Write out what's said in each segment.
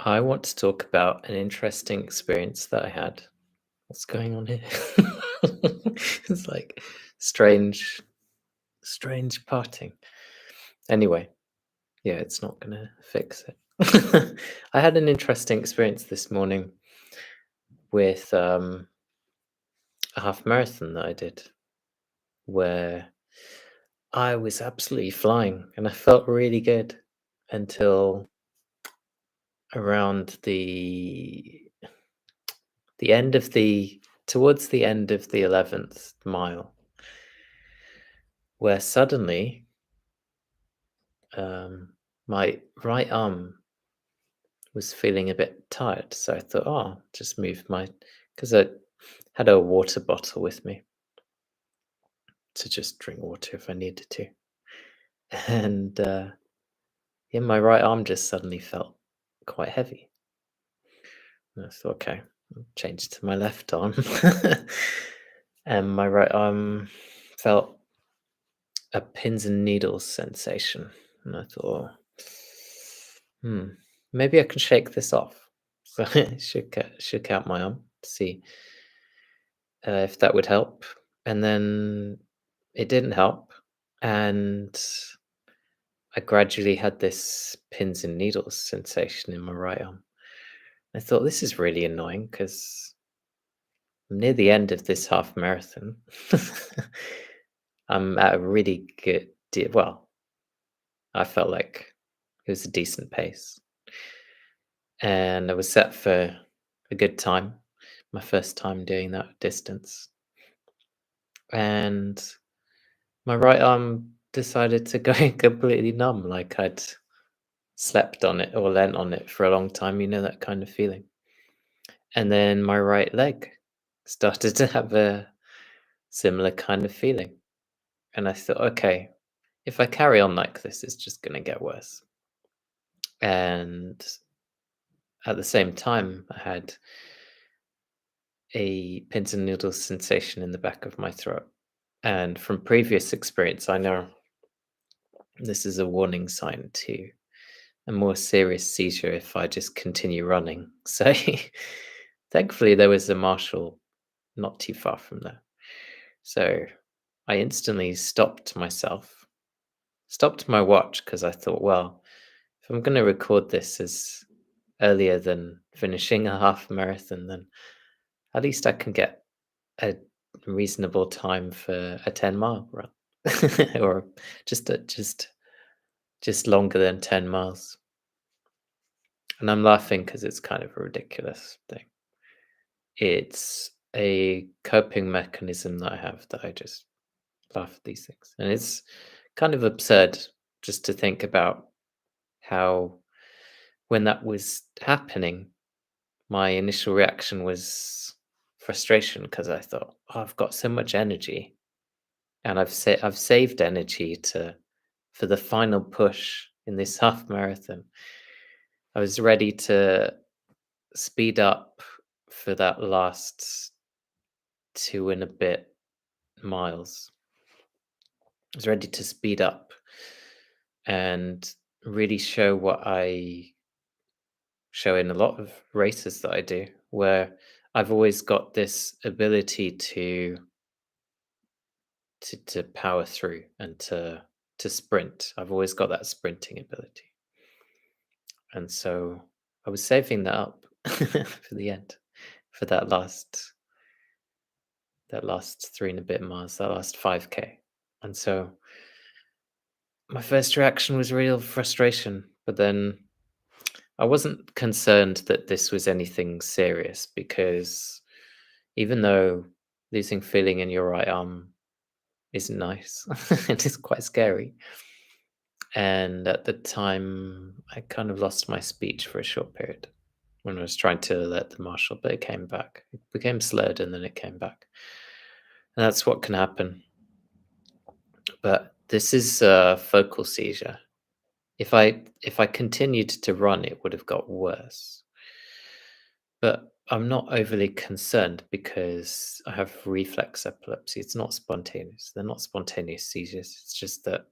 I want to talk about an interesting experience that I had. What's going on here? It's like strange, strange parting. Anyway, yeah, it's not gonna fix it. I had an interesting experience this morning with a half marathon that I did, where I was absolutely flying and I felt really good until around the end of the towards the end of the 11th mile, where suddenly, my right arm was feeling a bit tired. So I thought, "Oh, I'll just move my," because I had a water bottle with me to just drink water if I needed to. And, yeah, my right arm just suddenly felt quite heavy. And I thought, "Okay, I'll change to my left arm." And my right arm felt a pins and needles sensation, and I thought, "Hmm, maybe I can shake this off." So I shook out my arm to see, if that would help, and then it didn't help, and I gradually had this pins and needles sensation in my right arm. I thought, "This is really annoying because 'cause I'm near the end of this half marathon." I'm at a really well, I felt like it was a decent pace. And I was set for a good time, my first time doing that distance. And my right arm decided to go completely numb, like I'd slept on it or leant on it for a long time, that kind of feeling. And then my right leg started to have a similar kind of feeling. And I thought, okay, if I carry on like this, it's just going to get worse. And at the same time, I had a pins and needles sensation in the back of my throat. And from previous experience, I know this is a warning sign to a more serious seizure if I just continue running. So thankfully, there was a marshal not too far from there. So I instantly stopped myself, stopped my watch because I thought, well, if I'm going to record this as earlier than finishing a half marathon, then at least I can get a reasonable time for a 10-mile run, or just longer than 10 miles. And I'm laughing because it's kind of a ridiculous thing. It's a coping mechanism that I have that I just laugh at these things. And it's kind of absurd just to think about how, when that was happening, my initial reaction was frustration because I thought, oh, I've got so much energy and I've saved energy to for the final push in this half marathon. I was ready to speed up for that last two and a bit miles. I was ready to speed up and really show what I show in a lot of races that I do, where I've always got this ability to power through and to sprint. I've always got that sprinting ability. And so I was saving that up for the end, for that last three and a bit miles, that last 5K. And so my first reaction was real frustration, but then I wasn't concerned that this was anything serious because even though losing feeling in your right arm isn't nice, it is quite scary. And at the time, I kind of lost my speech for a short period when I was trying to alert the marshal, but it came back. It became slurred and then it came back. And that's what can happen. But this is a focal seizure. If I continued to run, it would have got worse. But I'm not overly concerned because I have reflex epilepsy. It's not spontaneous. They're not spontaneous seizures. It's just that,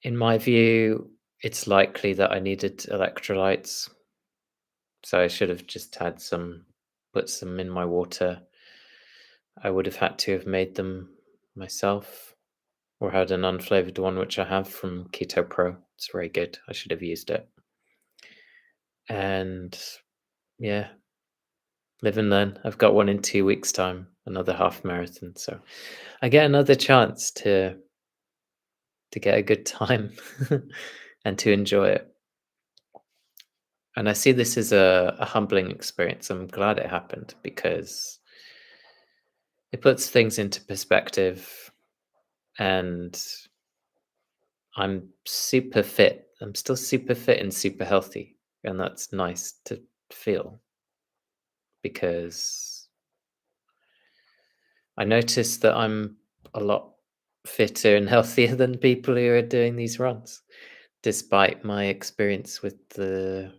in my view, it's likely that I needed electrolytes So I should have just put some in my water. I would have had to have made them myself or had an unflavored one, which I have from Keto Pro. It's very good. I should have used it. And yeah, live and learn. I've got one in 2 weeks' time, another half marathon. So I get another chance to get a good time and to enjoy it. And I see this as a humbling experience. I'm glad it happened because it puts things into perspective, and I'm super fit. I'm still super fit and super healthy. And that's nice to feel because I noticed that I'm a lot fitter and healthier than people who are doing these runs, despite my experience with the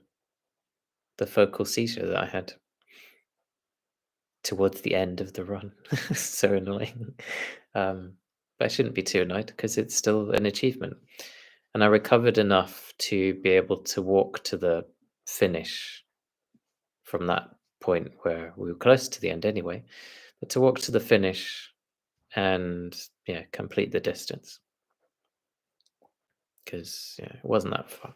focal seizure that I had towards the end of the run. So annoying. But I shouldn't be too annoyed because it's still an achievement. And I recovered enough to be able to walk to the finish from that point where we were close to the end anyway, but to walk to the finish and yeah, complete the distance because yeah, it wasn't that far.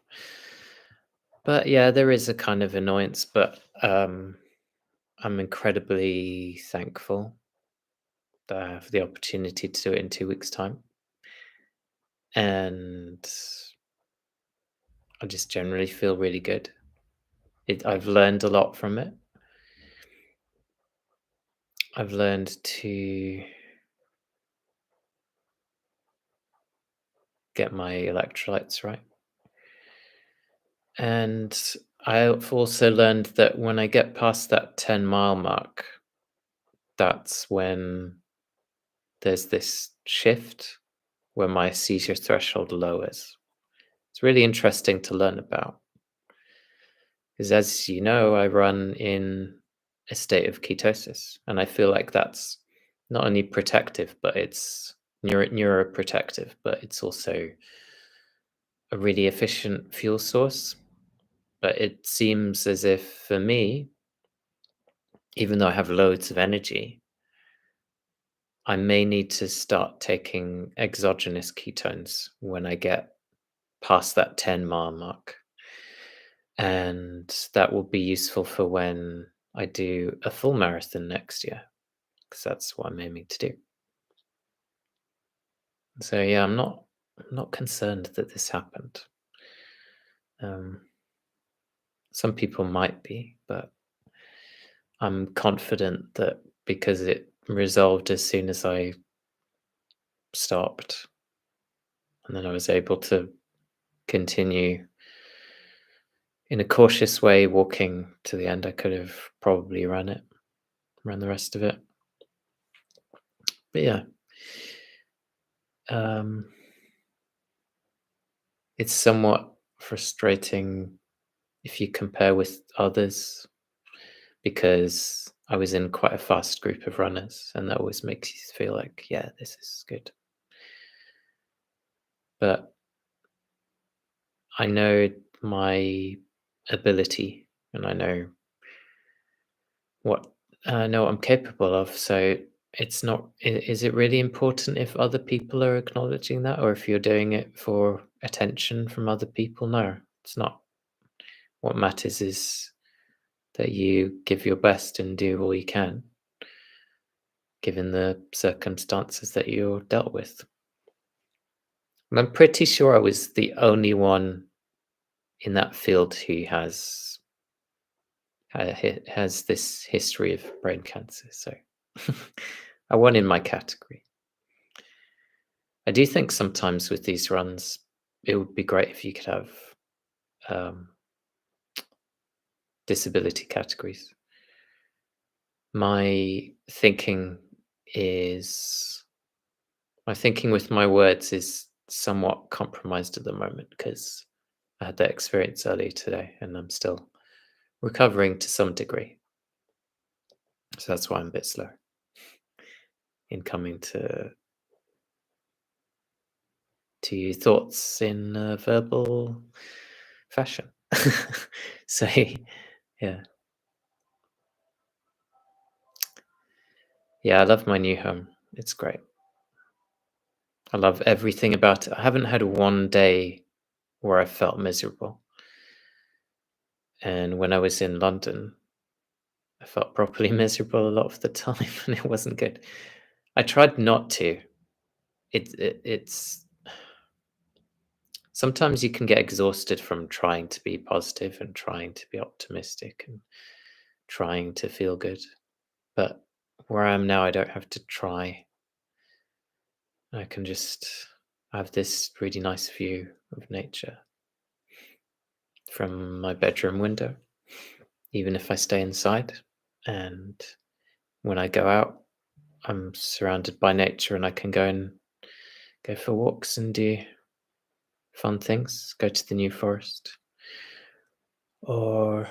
But yeah, there is a kind of annoyance, but I'm incredibly thankful that I have the opportunity to do it in 2 weeks' time. And I just generally feel really good. I've learned a lot from it. I've learned to get my electrolytes right. And I've also learned that when I get past that 10-mile mark, that's when there's this shift where my seizure threshold lowers. It's really interesting to learn about because, as you know, I run in a state of ketosis, and I feel like that's not only protective, but it's neuroprotective, but it's also a really efficient fuel source. But it seems as if for me, even though I have loads of energy, I may need to start taking exogenous ketones when I get past that 10-mile mark. And that will be useful for when I do a full marathon next year, because that's what I'm aiming to do. So yeah, I'm not concerned that this happened. Um, some people might be, but I'm confident that because it resolved as soon as I stopped, and then I was able to continue in a cautious way, walking to the end. I could have probably run the rest of it. But yeah, um, it's somewhat frustrating if you compare with others because I was in quite a fast group of runners, and that always makes you feel like, yeah, this is good. But I know my ability, and what I know what I'm capable of. So it's not. Is it really important if other people are acknowledging that, or if you're doing it for attention from other people? No, it's not. What matters is that you give your best and do all you can, given the circumstances that you're dealt with. And I'm pretty sure I was the only one in that field who has this history of brain cancer. So I won in my category. I do think sometimes with these runs, it would be great if you could have um, disability categories. My thinking is my thinking with my words is somewhat compromised at the moment because I had that experience earlier today, and I'm still recovering to some degree. So that's why I'm a bit slow in coming to thoughts in verbal fashion. So Yeah. Yeah, I love my new home. It's great. I love everything about it. I haven't had one day where I felt miserable. And when I was in London, I felt properly miserable a lot of the time, and it wasn't good. I tried not to. It's sometimes you can get exhausted from trying to be positive and trying to be optimistic and trying to feel good. But where I am now, I don't have to try. I can just have this really nice view of nature from my bedroom window, even if I stay inside. And when I go out, I'm surrounded by nature and I can go for walks and do fun things, go to the New Forest, or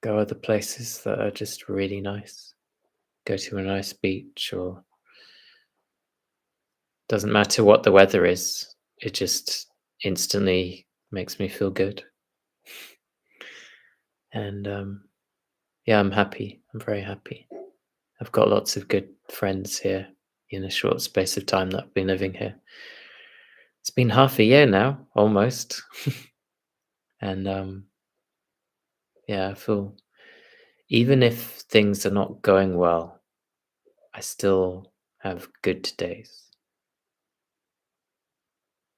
go other places that are just really nice. Go to a nice beach, or doesn't matter what the weather is, it just instantly makes me feel good. And yeah, I'm happy. I'm very happy. I've got lots of good friends here in a short space of time that I've been living here. It's been half a year now, almost. And yeah, I feel even if things are not going well, I still have good days.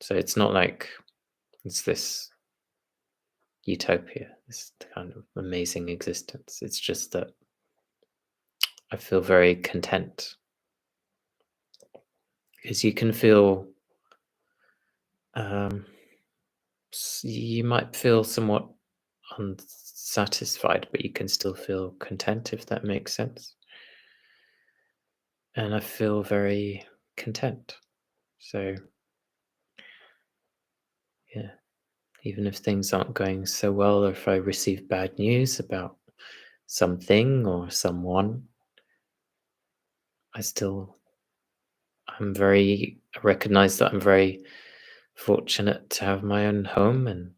So it's not like it's this utopia, this kind of amazing existence. It's just that I feel very content because you can feel, um, you might feel somewhat unsatisfied, but you can still feel content if that makes sense. And I feel very content. So, yeah, even if things aren't going so well, or if I receive bad news about something or someone, I still, I recognize that I'm very fortunate to have my own home and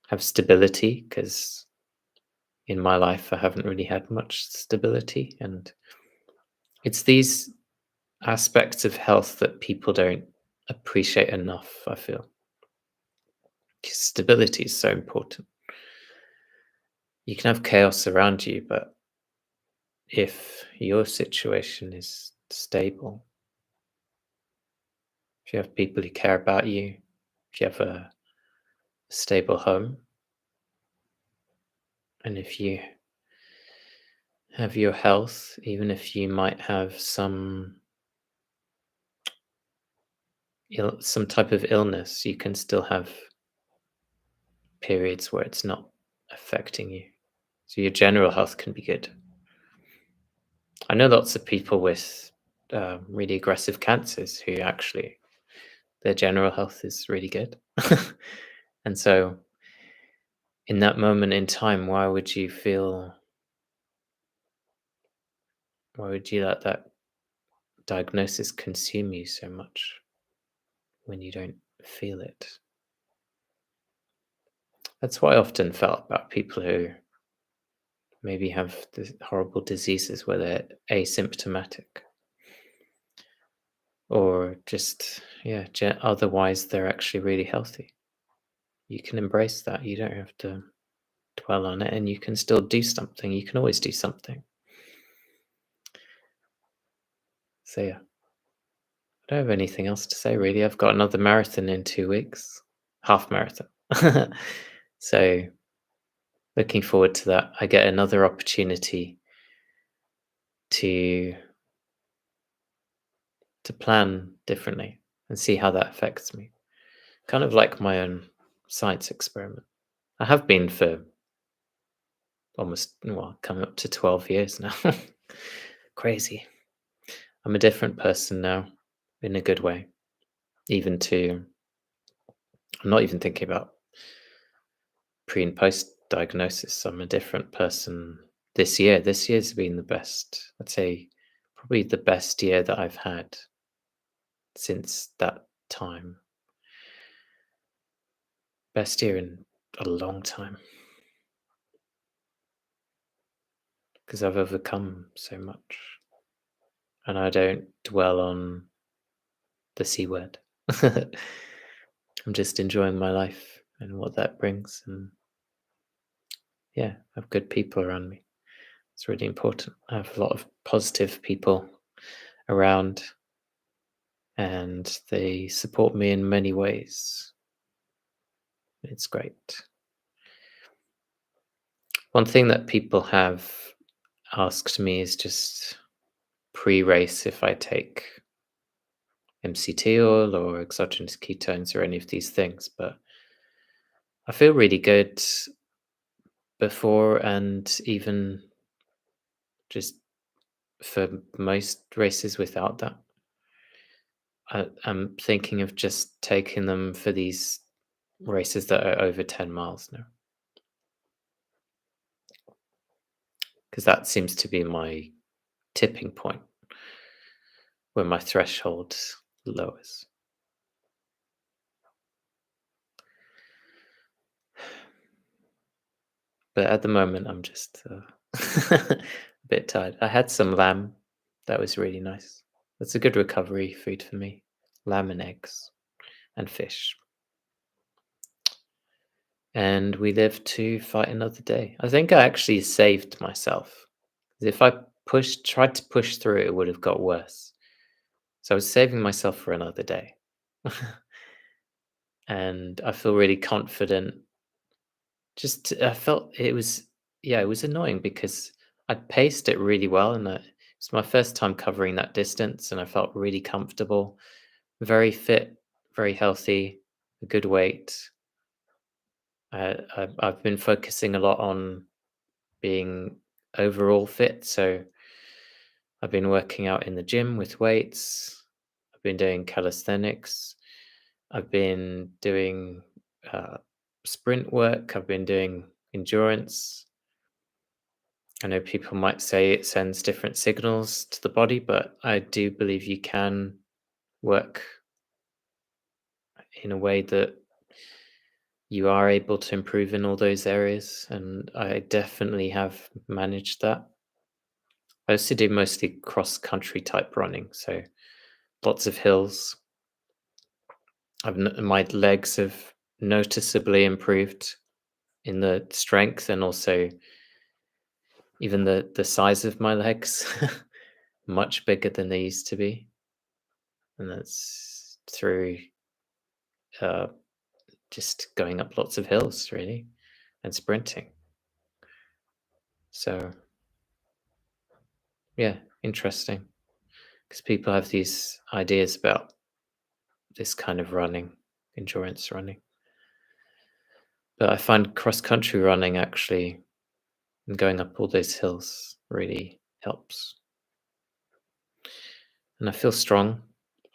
have stability because in my life I haven't really had much stability. And it's these aspects of health that people don't appreciate enough, I feel. 'Cause stability is so important. You can have chaos around you, but if your situation is stable, if you have people who care about you, if you have a stable home, and if you have your health, even if you might have some type of illness, you can still have periods where it's not affecting you. So your general health can be good. I know lots of people with really aggressive cancers who actually their general health is really good. And so, in that moment in time, why would you let that diagnosis consume you so much when you don't feel it? That's what I often felt about people who maybe have the horrible diseases where they're asymptomatic or just, yeah, otherwise they're actually really healthy. You can embrace that. You don't have to dwell on it and you can still do something. You can always do something. So, yeah, I don't have anything else to say really. I've got another marathon in 2 weeks, half marathon. So, looking forward to that. I get another opportunity to plan differently and see how that affects me. Kind of like my own science experiment. I have been for almost, well, coming up to 12 years now. Crazy. I'm a different person now in a good way. Even to, I'm not even thinking about pre and post diagnosis. I'm a different person this year. This year's been the best, I'd say, probably the best year that I've had since that time. Best year in a long time. because I've overcome so much, and I don't dwell on the C word. I'm just enjoying my life and what that brings, and yeah, I have good people around me. It's really important. I have a lot of positive people around, and they support me in many ways. It's great. One thing that people have asked me is just pre-race if I take MCT oil or exogenous ketones or any of these things, but I feel really good before and even just for most races without that. I'm thinking of just taking them for these races that are over 10 miles now, because that seems to be my tipping point where my threshold lowers. But at the moment, I'm just a bit tired. I had some lamb. That was really nice. That's a good recovery food for me. Lamb and eggs and fish. And we live to fight another day. I think I actually saved myself. If I tried to push through, it would have got worse. So I was saving myself for another day. And I feel really confident. Just I felt it was, yeah, it was annoying because I'd paced it really well, and it's my first time covering that distance, and I felt really comfortable, very fit, very healthy, a good weight. I've been focusing a lot on being overall fit, so I've been working out in the gym with weights. I've been doing calisthenics. I've been doing uh, sprint work. I've been doing endurance. I know people might say it sends different signals to the body, but I do believe you can work in a way that you are able to improve in all those areas. And I definitely have managed that. I also do mostly cross country type running, so lots of hills. My legs have noticeably improved in the strength, and also even the size of my legs, much bigger than they used to be, and that's through uh, just going up lots of hills, really, and sprinting. So yeah, interesting, because people have these ideas about this kind of running, endurance running, but I find cross country running actually, and going up all those hills, really helps. And I feel strong.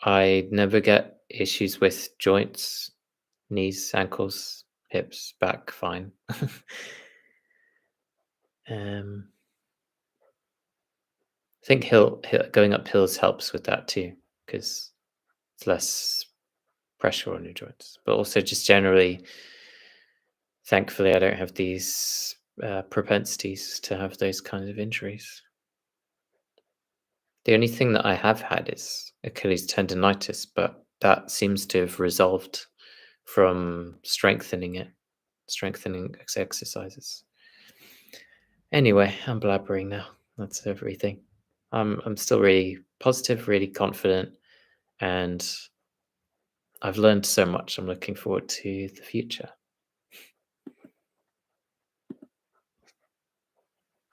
I never get issues with joints, knees, ankles, hips, back, fine. um, I think going up hills helps with that too, because it's less pressure on your joints. But also, just generally, thankfully, I don't have these propensities to have those kinds of injuries. The only thing that I have had is Achilles tendonitis, but that seems to have resolved from strengthening exercises. Anyway, I'm blabbering now. That's everything. I'm still really positive, really confident, and I've learned so much. I'm looking forward to the future.